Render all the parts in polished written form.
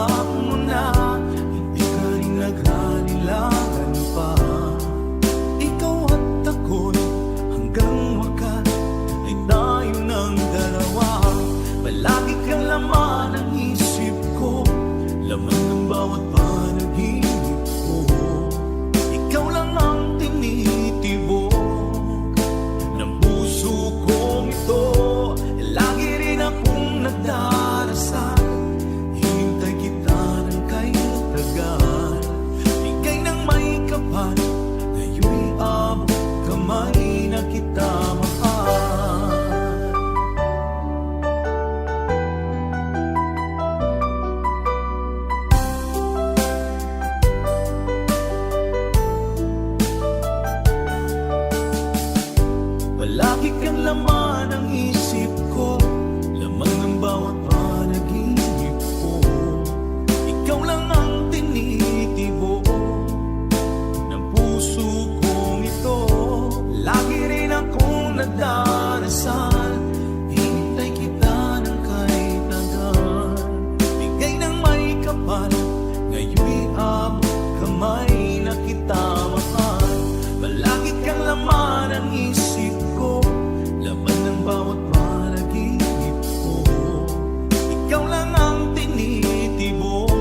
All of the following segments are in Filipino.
Alam mo na, hindi ka rin naghalilangan pa. Ikaw at ako'y hanggang wakas ay tayo ng dalawa. Palagi kang laman ng isip ko, laman ng bawat panaginip ko. Ikaw lang ang tinitibok ng puso kong ito. Lagi rin akong nagdarasal, hinintay kita ng kay tagal. Bigay ng may kapal, ngayon'y abot kamay na kita mahal. Palagi kang laman ng isip ko, laman ng bawat panaginip ko. Ikaw lang ang tinitibok ng puso kong ito. Lagi rin akong nagdarasal, hinintay kita ng kay tagal. Bigay ng may kapal, ngayon'y abot kamay na kita mahal. Palagi kang laman ng isip ko, laman ng bawat panaginip ko. Ikaw lang ang tinitibok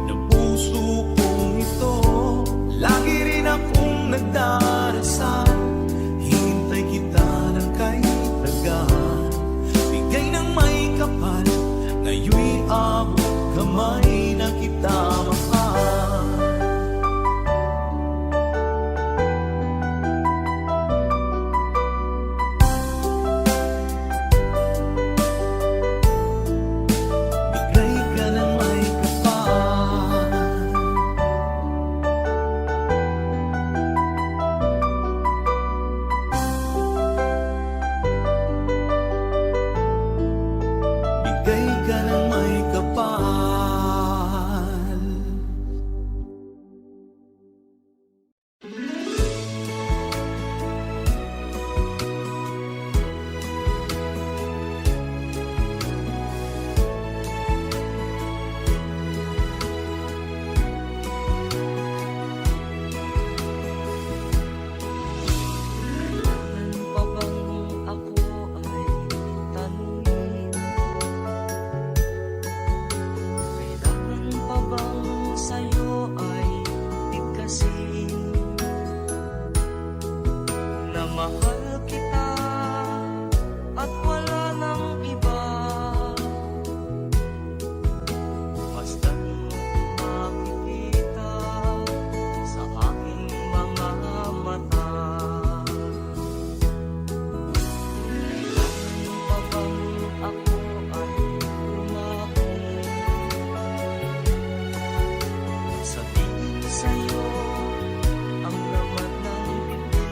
ng puso kong ito. Lagi rin akong nagdarasal, hinintay kita ng kay tagal. Bigay ng may kapal, ngayon'y abot kamay na kita mahal. Bigay ka ng may kapal. Mahal kita at wala nang iba. Basta't makikita sa aking mga mata. Kailan pa bang ako ay lumako? Sabihin sa'yo ang laman ng bibig.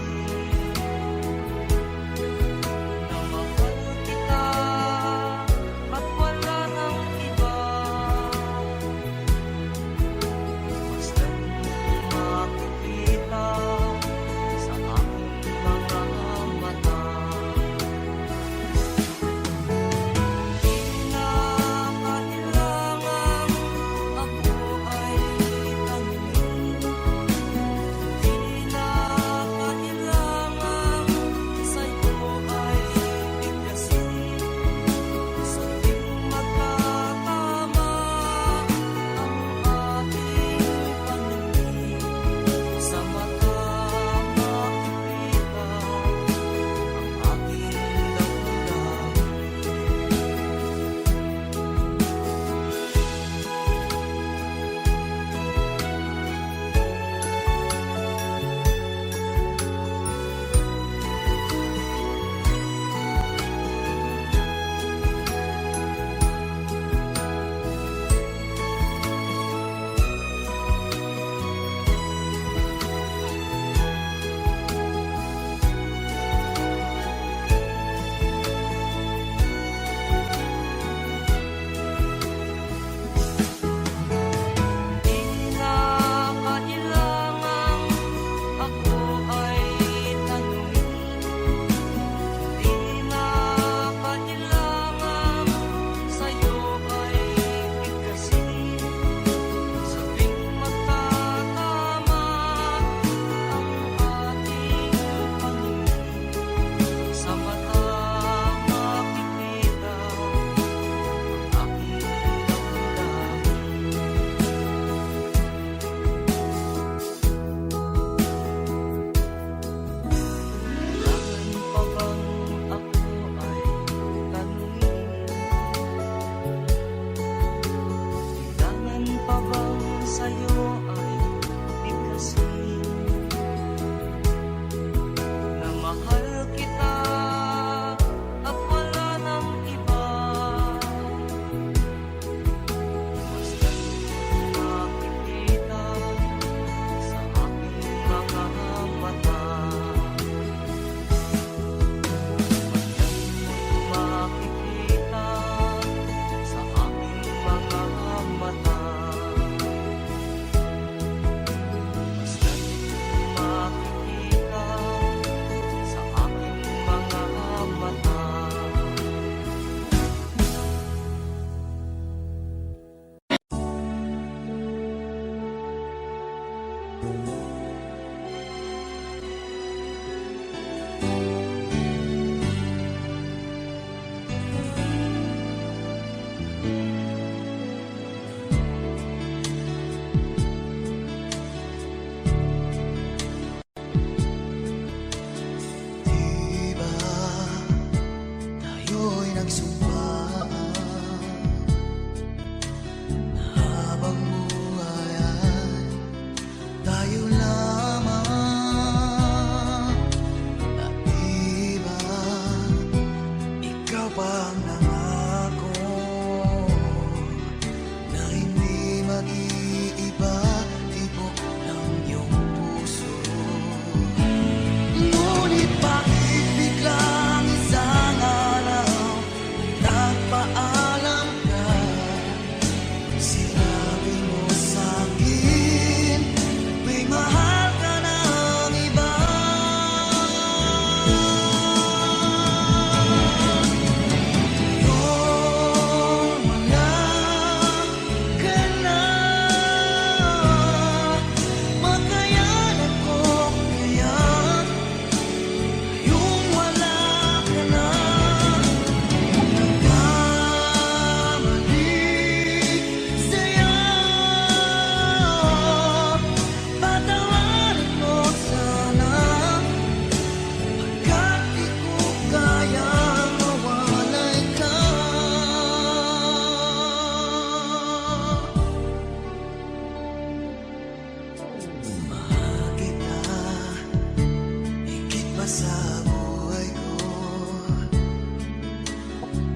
ba sa buhay ko?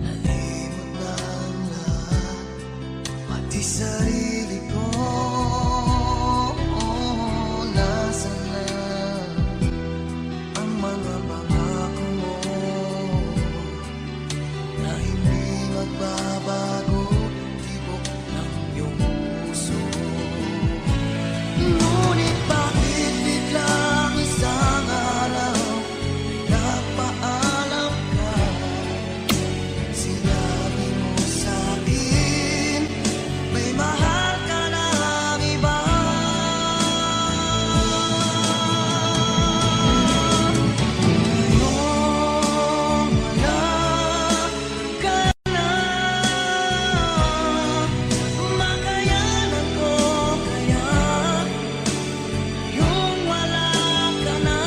Nalimot na ang lahat, pati sarili ko. Nasaan na ang mga pangako mo na hindi magbabago, tibok ng iyong puso? Ngunit bakit biglang isang araw nagpaalam ka? Sinabi mo sa'kin may mahal ka ng iba. Ngayong wala ka na, makayanan ko kaya yung wala ka na.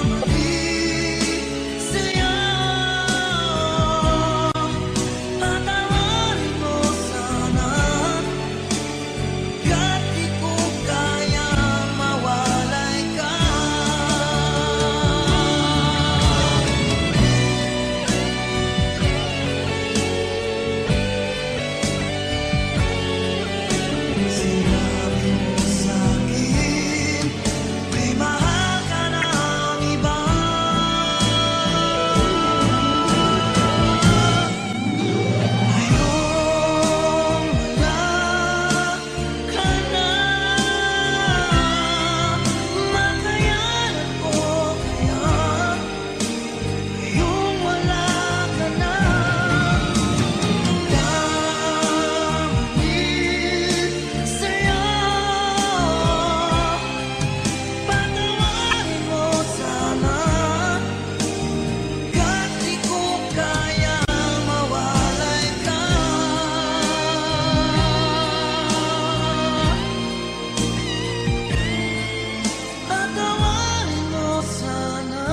Nagkamali sa'yo, patawarin mo sana, ka't di ko kayang mawalay ka. Sinabi mo sa'kin may mahal ka ng iba. Ngayong wala ka na, makayanan ko kaya ngayong wala ka na. Nagkamali sa'yo, patawarin mo sana, ka't di ko kayang mawalay ka. Patawarin mo sana,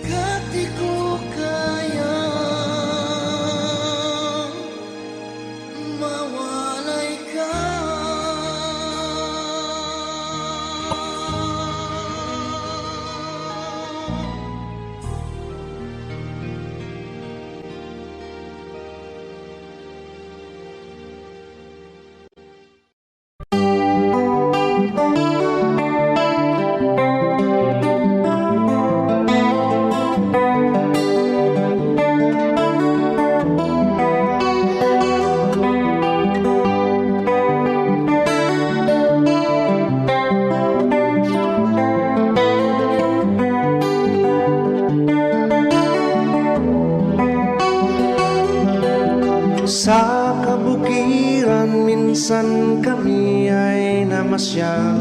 ka't di ko kayang mawalay ka. Sa kabukiran minsan kami ay namasyal,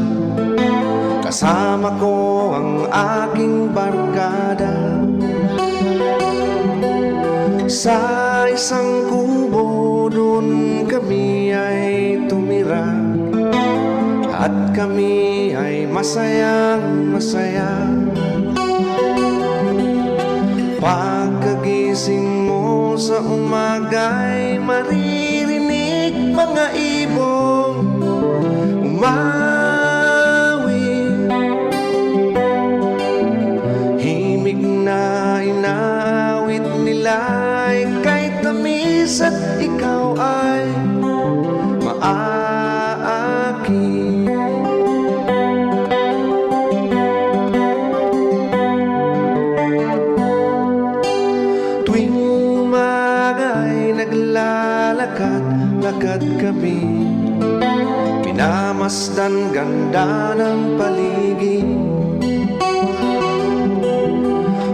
kasama ko ang aking barkada. Sa isang kubo doon kami ay tumira, at kami ay masayang masaya. Pagkagising mo sa umaga'y maririnig mga ibong umawi. Himig na inaawit nila ay kay tamis at ikaw ay maaaki. Tuwing umaga'y naglalakad-lakad kami, minamasdan ganda ng paligid.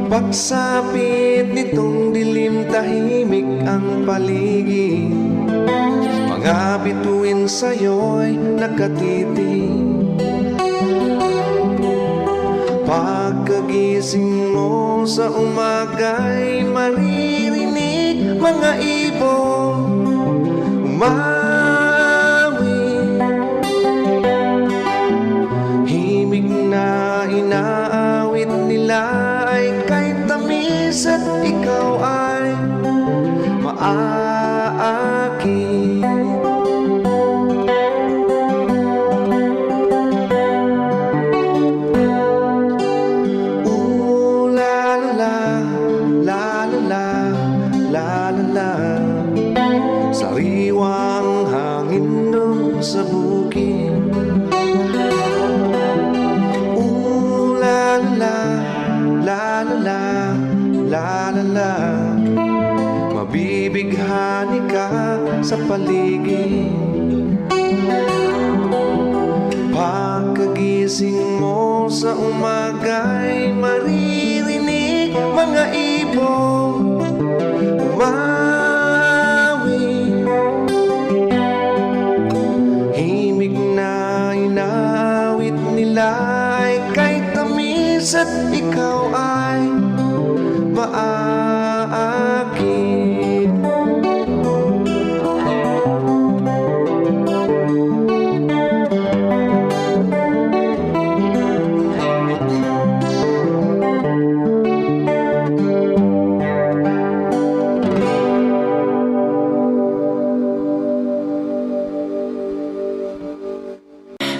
Pagsapit nitong dilim, tahimik ang paligid. Mga bituin sa'yo'y nakatitig. Pagkagising mo sa umaga'y maririnig mga ibong umawi. Himig na inaawit nila ay kay tamis at ikaw ay maaaki. Pagising mo sa umaga'y maririnig mga ibon umawi. Himig na inaawit nila ay kay tamis at ikaw ay maaakit.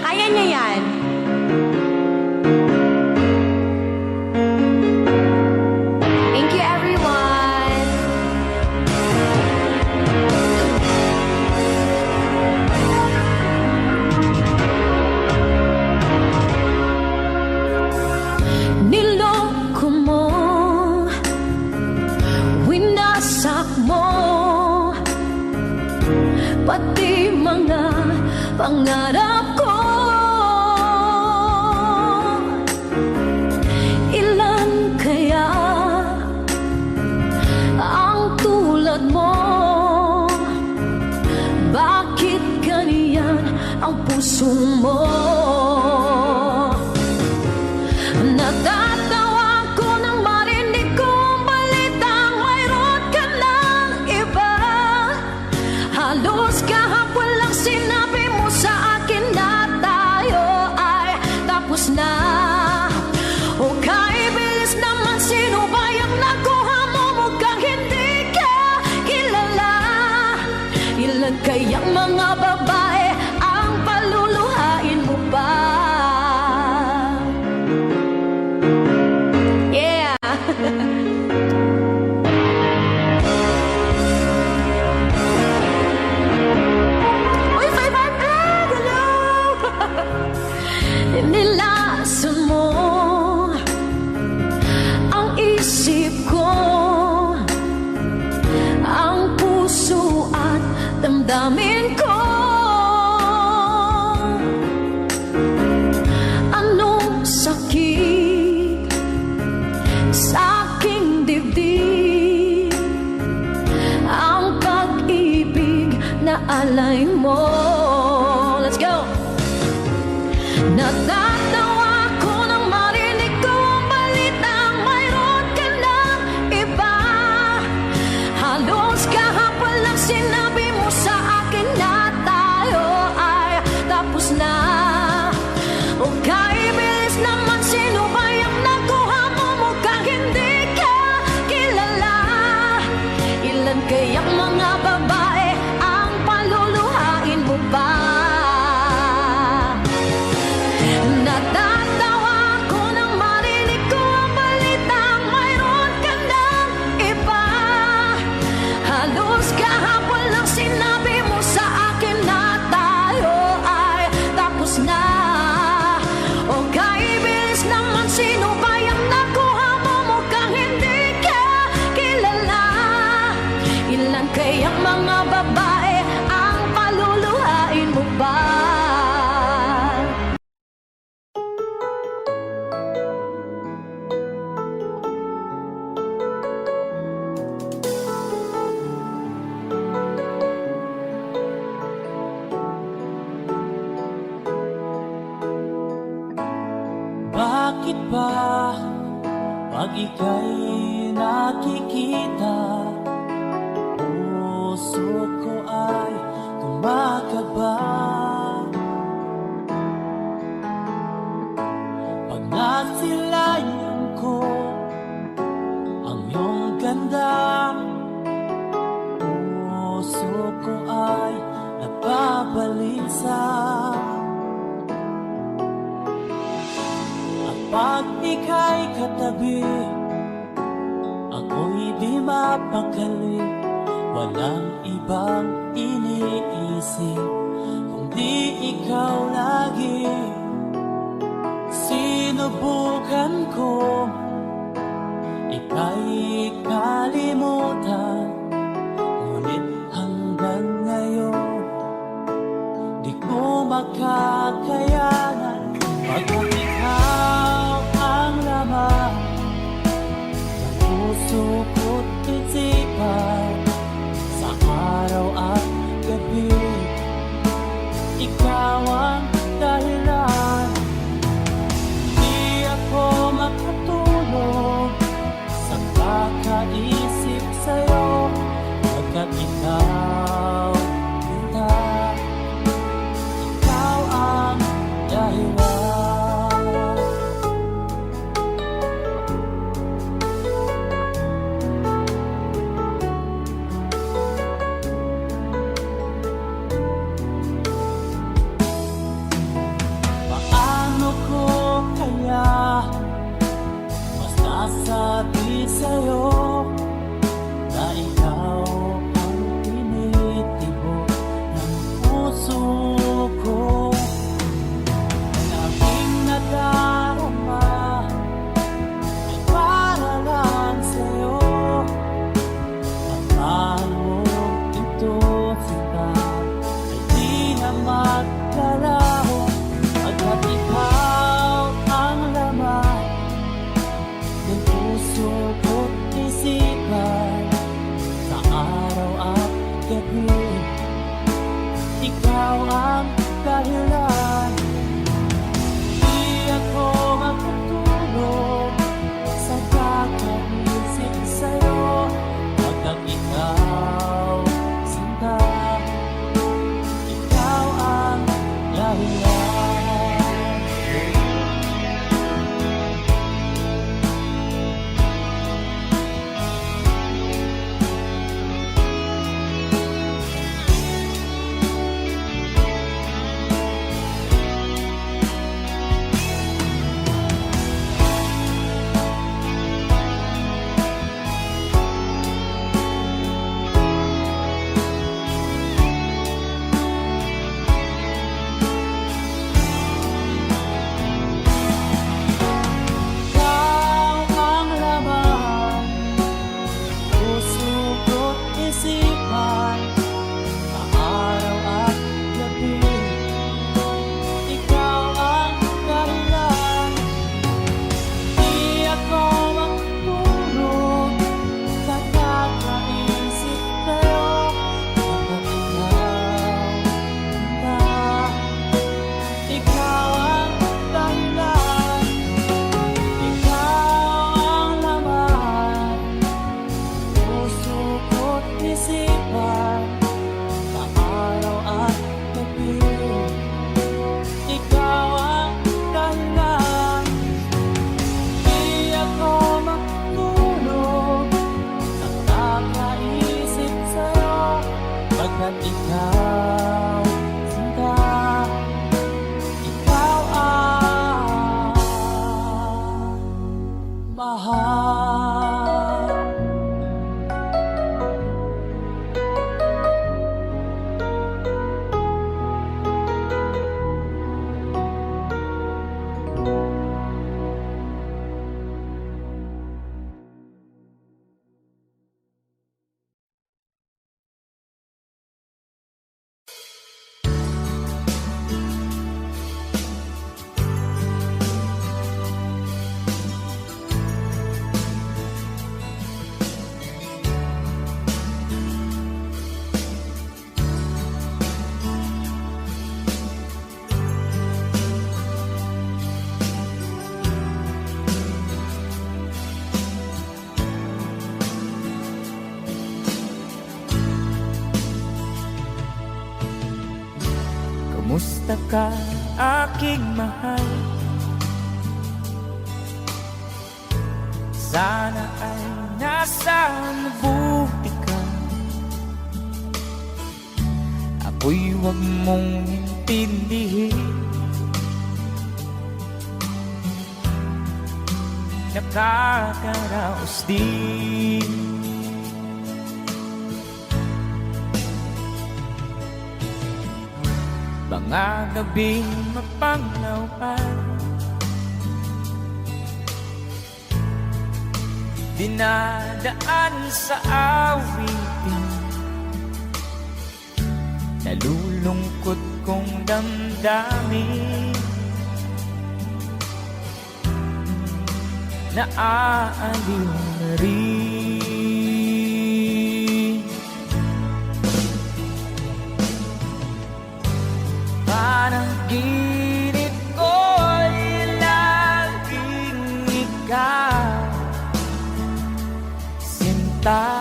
Kaya niya yan. Thank you, everyone. Niloko mo, winasak mo, pati mga pangarap ko. Ilan kaya ang tulad mo? Bakit ganyan ang puso mo? Natatawa ko nang marinig kong balitang mayroon ka ng iba. Halos kahapon lang sinabi mo sa akin na tayo ay tapos na. O kaibilis naman, sino ba yung nakuha mo? Mukhang hindi ka kilala. Ilan kayang mga babae ang paluluhain mo pa? Yeah. Uy, 500! Hello! Nilason mo ang isip ko, ang puso at damdamin ko. Anong sakit sa aking dibdib, ang pag-ibig na alay mo. Let's go! Natatawa ko nang marinig ko ang balitang mayroon ka ng iba. Halos kahapon lang sinabi mo sa akin na tayo ay tapos na. O kaibilis naman, sino ba yung nakuha mo? Mukhang hindi ka kilala. Ilan kayang mga babae ang paluluhain mo pa? Natatawa ko nang marinig ko ang balitang mayroon ka ng iba. Halos kahapon lang sinabi mo sa akin na tayo ay tapos na. O kaibilis naman, sino ba yung nakuha mo? Mukhang hindi ka kilala. Ilan kayang mga babae ang paluluhain mo pa? Bakit ba pag ika'y nakikita, puso ko ay kumakaba? Pag nasilayan ko ang iyong ganda, puso ko ay nababalisa. Pag ika'y katabi, ako'y di mapakali. Walang ibang iniisip kundi ikaw lagi. Sinubukan ko ika'y kalimutan, ngunit hanggang ngayon di ko makakayanan. Pag ka, aking mahal. Sana ay nasa mabuti ka. Ako'y huwag mong intindihin. Nakakaraos din. Mga gabing mapanglawan, dinadaan sa awitin, nalulungkot kong damdamin, naaaliw na rin. Panaginip ko'y laging ikaw, sinta.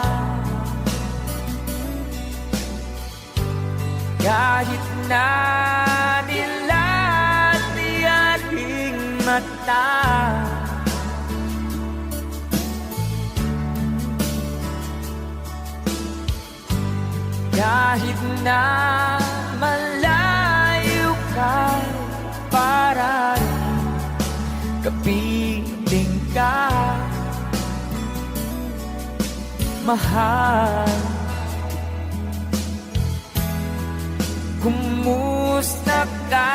Kahit na dilat-diyating mata, kahit na malayo ka, para rin kapiling ka, mahal. Kumusta ka?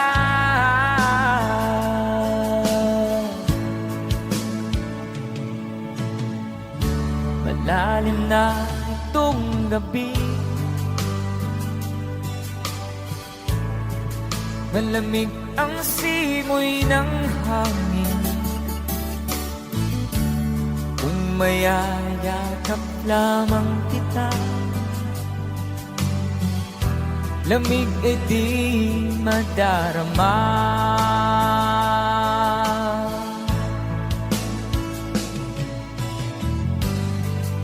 Malalim na itong gabi, malamig ang simoy ng hangin. Kung mayayakap lamang kita, lamig ay di madarama.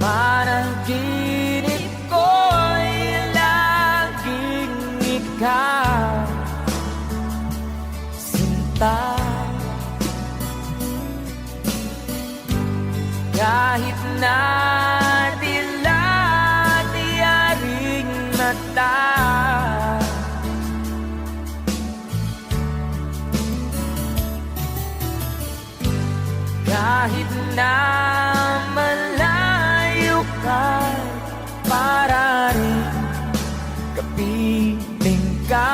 Panaginip ko'y laging ikaw, sinta. Kahit na dilat-diyating mata, kahit na malayo ka, para rin kapiling ka,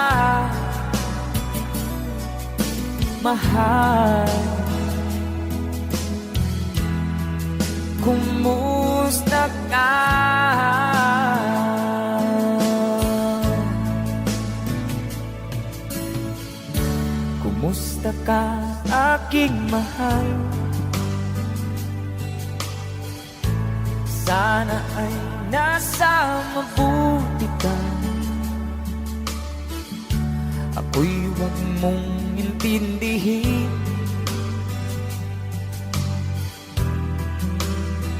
mahal. Kumusta ka? Kumusta ka, aking mahal? Sana ay nasa mabuti ka. Ako'y huwag mong intindihin.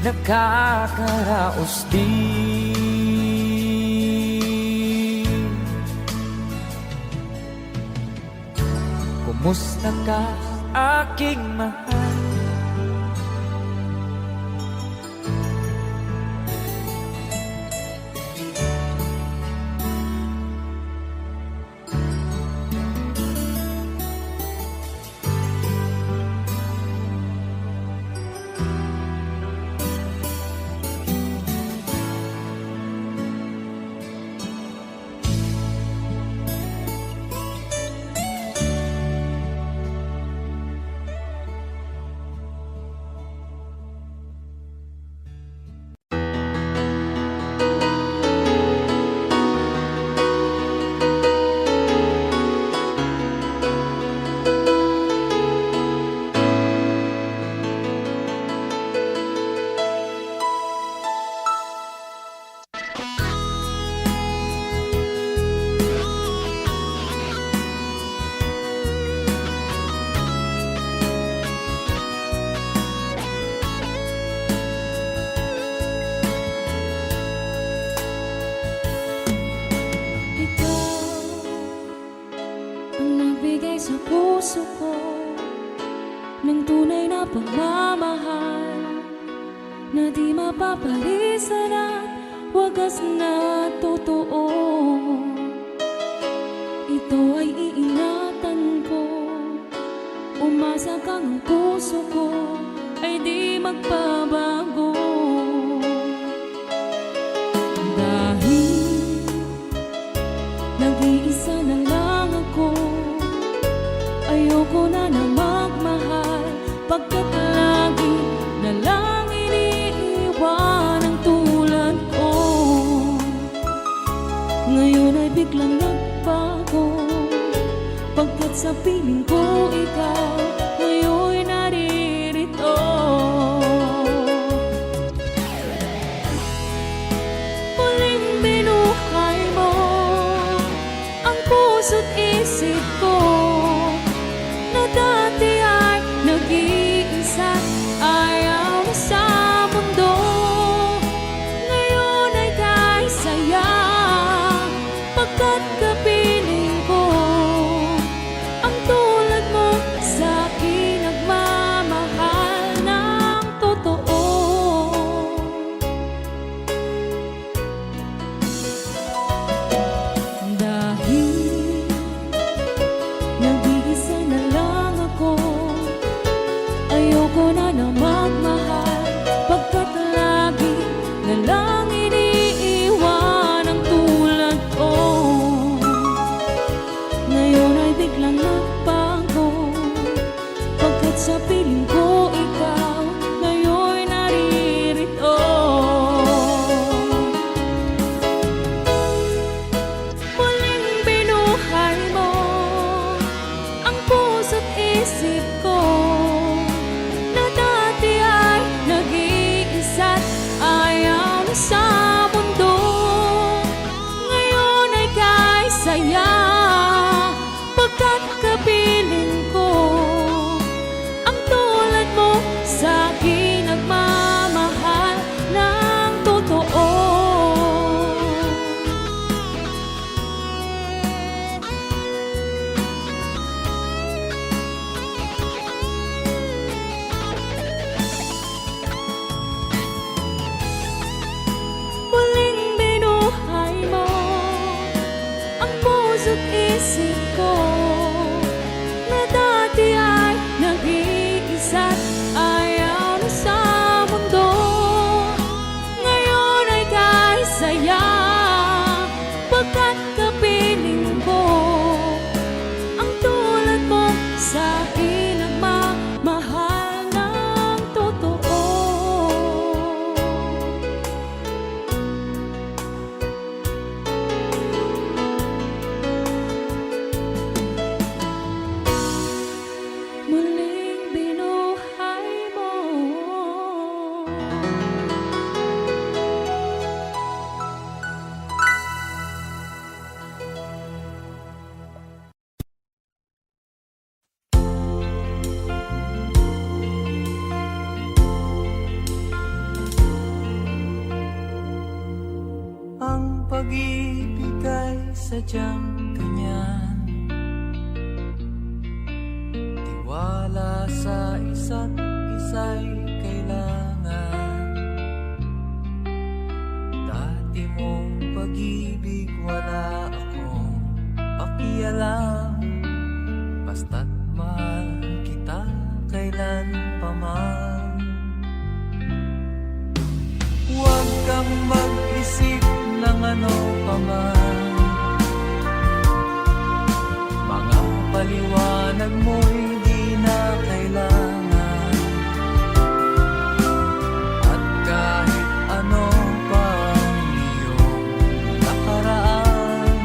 Nakakaraos din. Kumusta ka, aking mahal? ng tunay na pagmamahal na di mapapalisan at wagas na totoo. Ito ay iingatan ko, umasa kang ang puso ko ay di magbabago. Dahil nag-iisa na lang ako, ayoko na na magmahal, pagkat lagi na lang iniiwan ang tulad ko. Ngayon ay biglang nagbago, pagkat sa piling ko ikaw ngayon naririto. Muling binuhay mo ang puso't isip ko, na dati ay nag-iisa, ayaw na sa mundo. Ngayon ay kahit saya, pagkat kapiling ko ang tulad mo sa akin nagmamahal ng totoo. Dahil nag-iisa na lang ako, ayoko na na magmahal, pagkat lagi na lang iniiwan ang tulad ko. Ngayon ay biglang nagbago, pagkat sa piling ko ikaw ngayon naririto. Muling binuhay mo ang puso't isip ko, na dati ay nag-iisa't ayaw na sa mundo. Ngayon ay kahit saya, pagkat kapiling ko ang tulad mo sa akin nagmamahal ng totoo. Muling binuhay mo ang puso't isip ko, na dati ay nag-iisa't ayaw na sa mundo. Ngayon ay kahit saya, pagkat kapiling ko ang tulad mo sa akin nagmamahal ng totoo. Muling binuhay mo Ang pag-ibig ay sadyang ganyan, tiwala sa isa't isa'y kailangan. Dati mong pag-ibig wala akong pakialam, basta't mahal kita kailan pa man. Huwag kang mag-isip ng ano pa man, mga paliwanag mo'y di na kailangan. At kahit ano pa ang iyong nakaraan,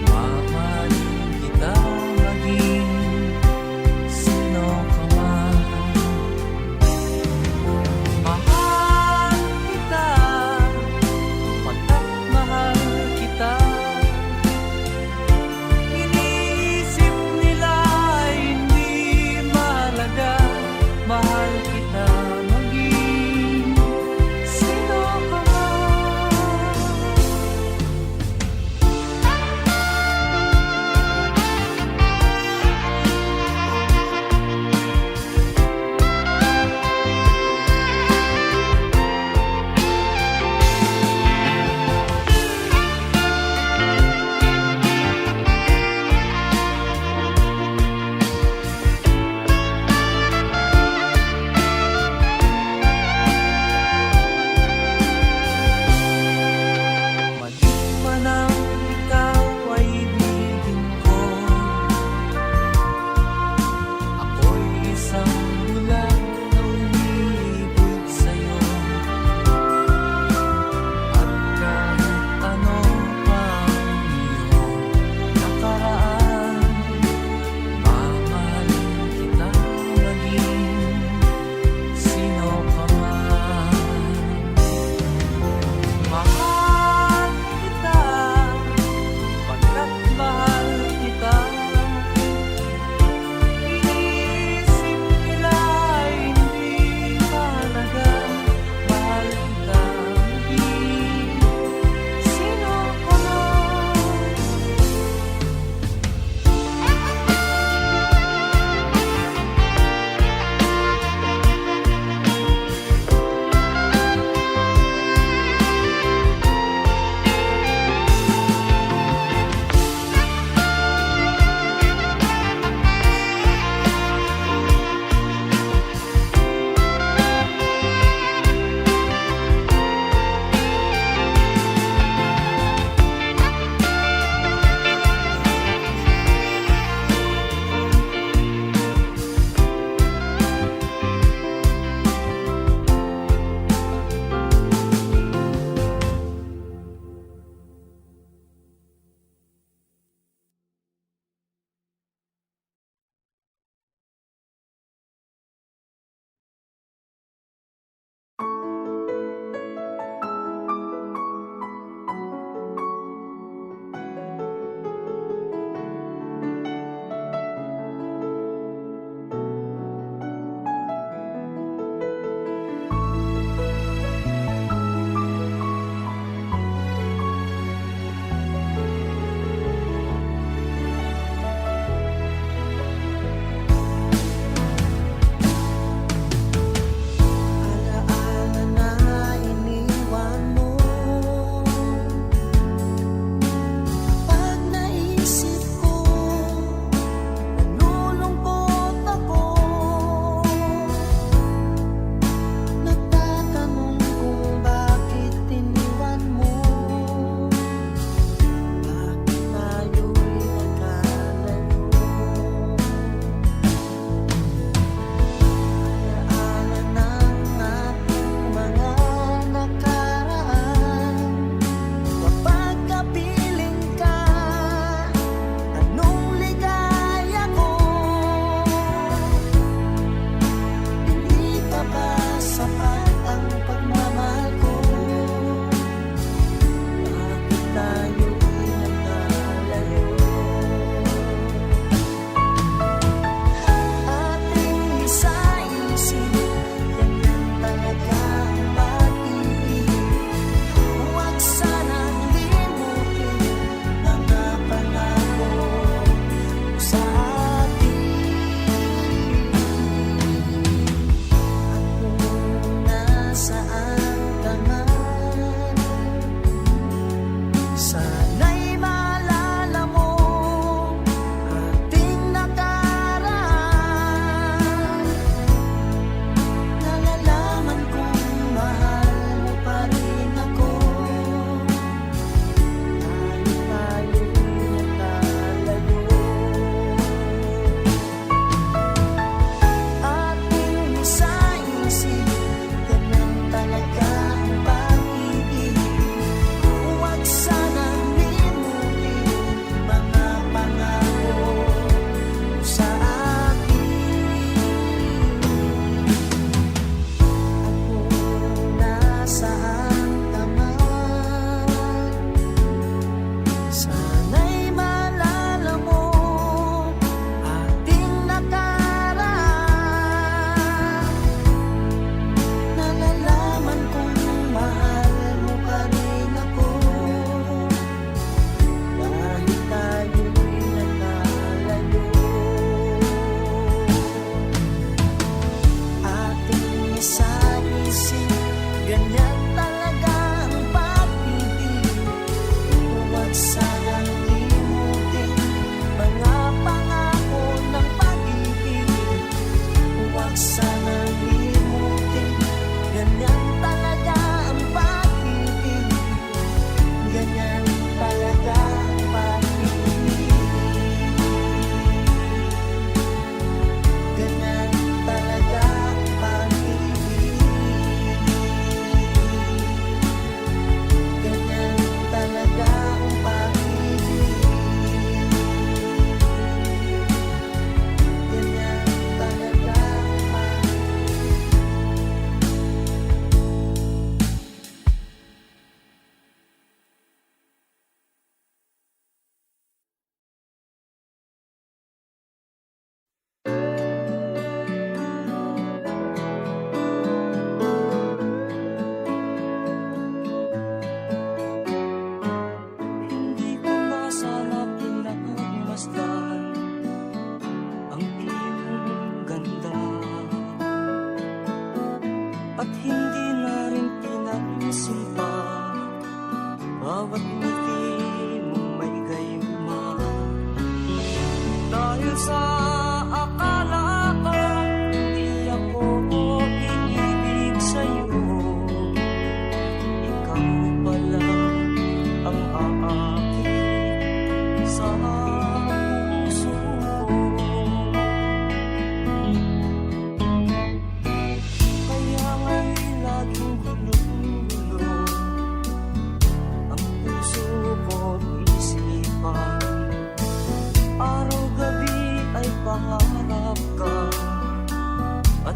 mamahalin kita maging sino ka man. Mahal kita, pagkat mahal kita. Iniisip nila ay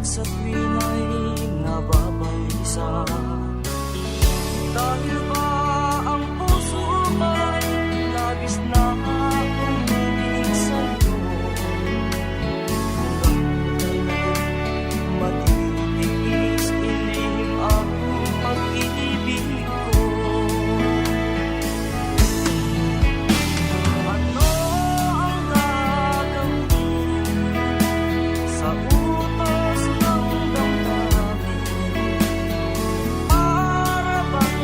sa tuwing ay nababalisa. Dahil ba ang puso ko'y labis na umiibig sa'yo? Matitiis ilihim ang pag-ibig ko. Ano ang gagawin sa utos ng damdamin? Para bang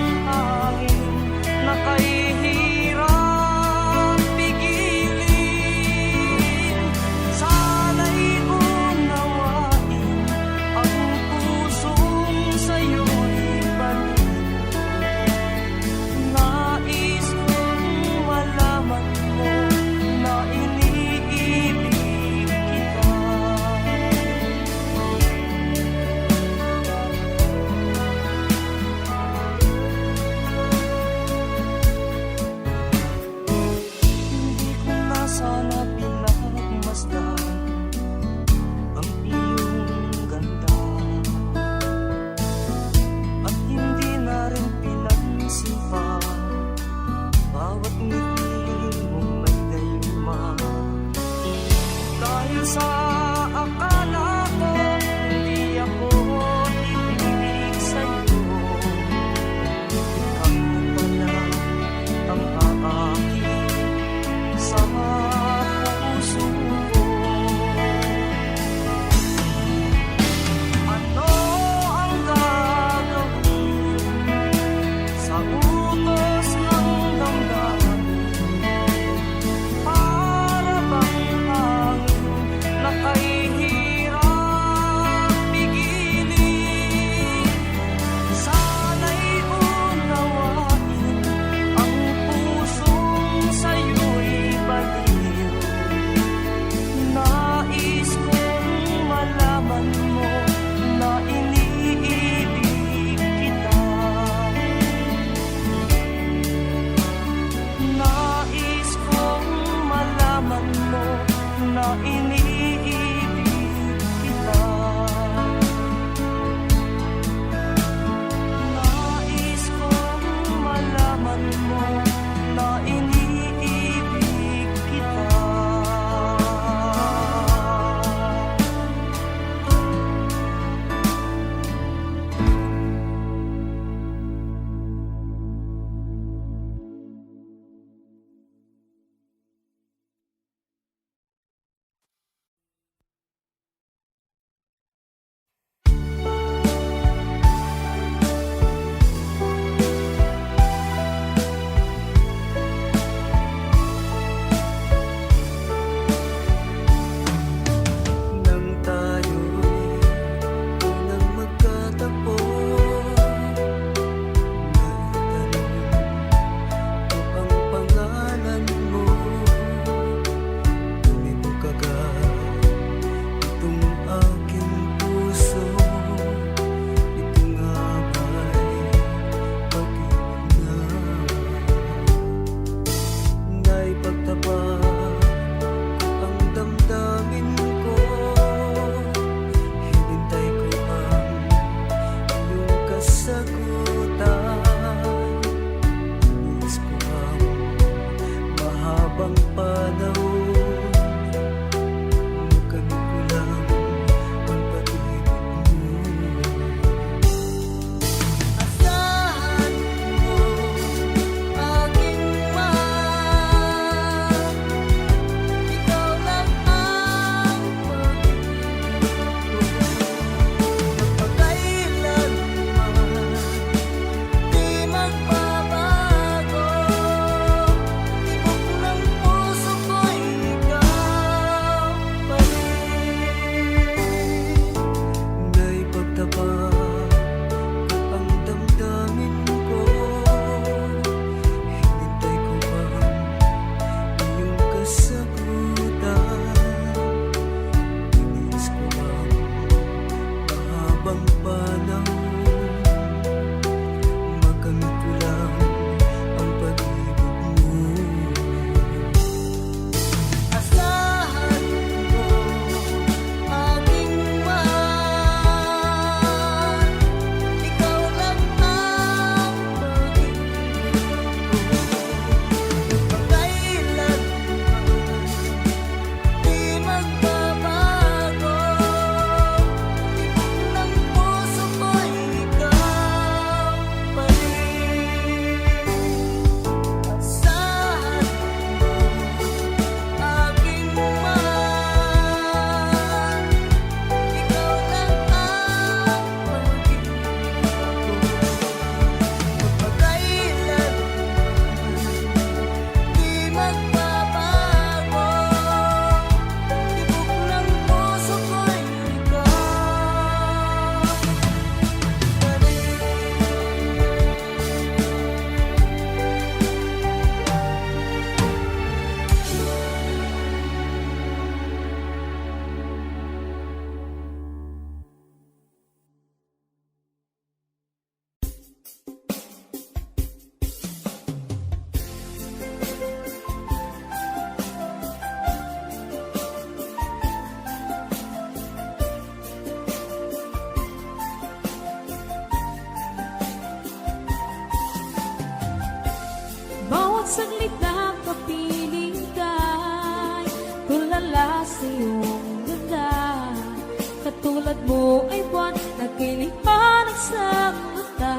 tulad mo ay buwan na kinipanag sa mata.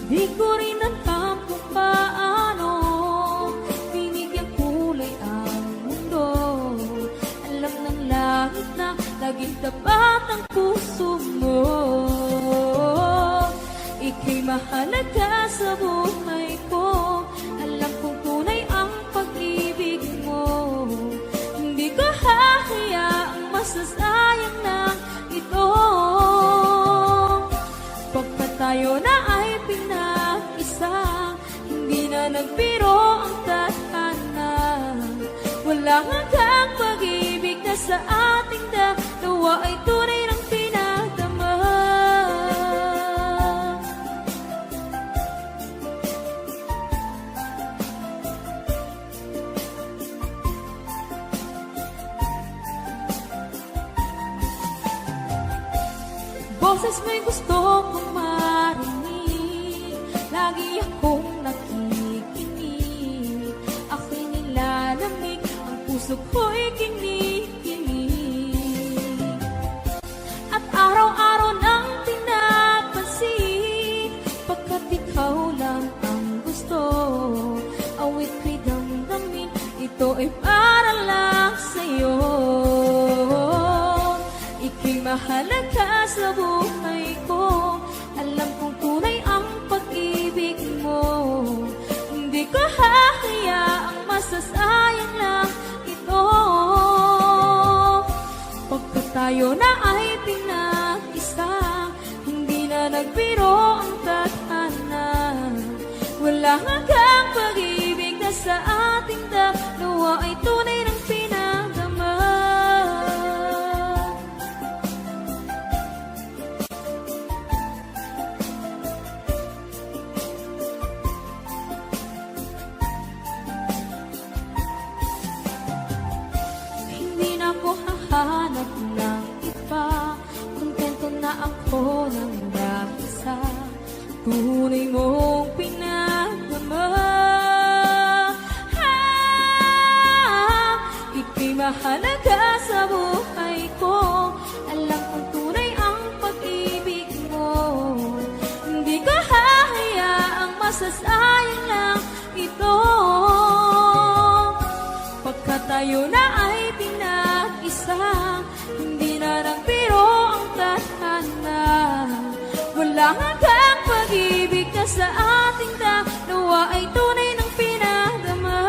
Di ko rin alam kung paano binigyan kulay ang mundo. Alam ng langit na laging tapat ang puso mo. Ika'y mahalaga sa buhay ko. Alam kong tunay ang pag-ibig mo. Hindi ko hahayaang masasayang na ito. Pagkat tayo na ay pinag-isa, hindi na nagbiro ang tadhana. Walang hanggang pag-ibig na sa ating dalawa ay tunay ng pinagdama. Boses mo'y gusto kong marinig, lagi akong nakikinig. Ako'y nilalamig, ang puso ko'y kinikinig. At araw-araw nang pinapansin, pagkat ikaw lang ang gusto. Awit ko'y damdamin, ito ay para lang sa'yo. Ika'y mahalaga sa buhay ko. Alam kong tunay ang pag-ibig mo. Hindi ko hahayaang masasayang lang ito. Pagkat tayo na ay pinag-isa, hindi na nagbiro ang tadhana. Wala hanggang pag-ibig na sa ating dalawa ay tunay ng pinagdama. Hindi na ako hahanap ng iba, kontento na ako ng dahil sa tunay mong pinagdama. Ika'y mahalaga sa buhay ko. Alam kong tunay ang pag-ibig mo. Hindi ko hahayaang masasayang lang ito. Pagkat tayo na ay pinag-isa, hindi na nagbiro ang tadhana. Wala hanggang pag-ibig na sa ating dalawa ay tunay ng pinagdama.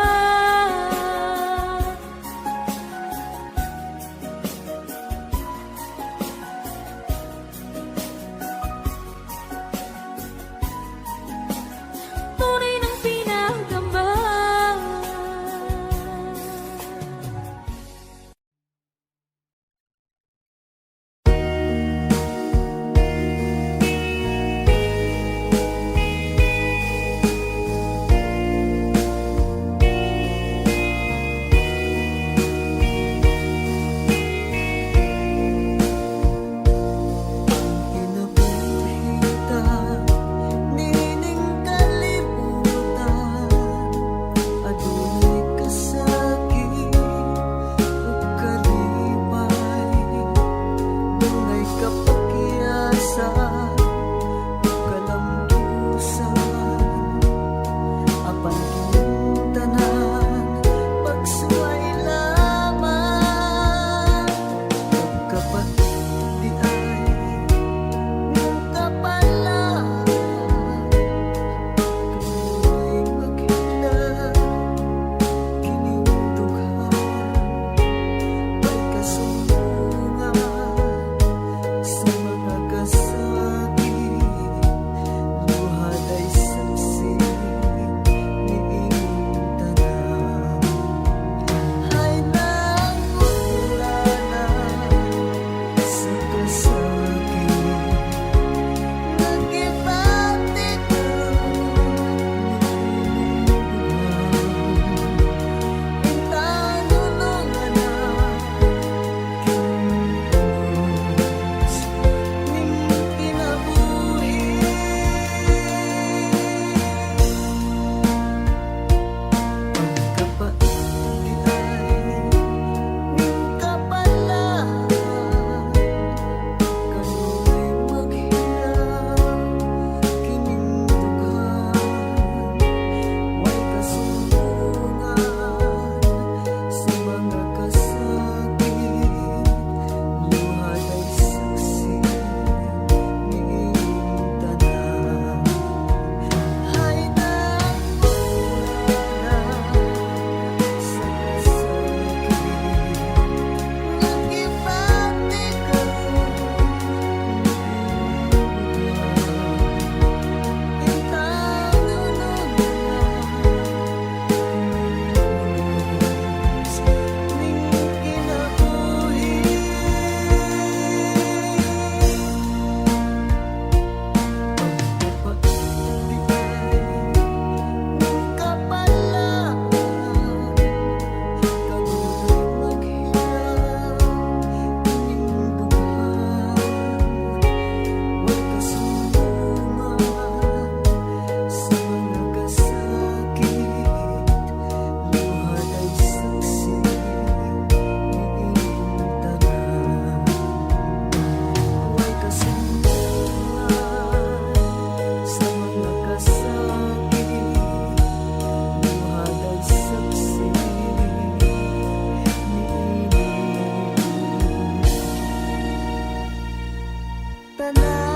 na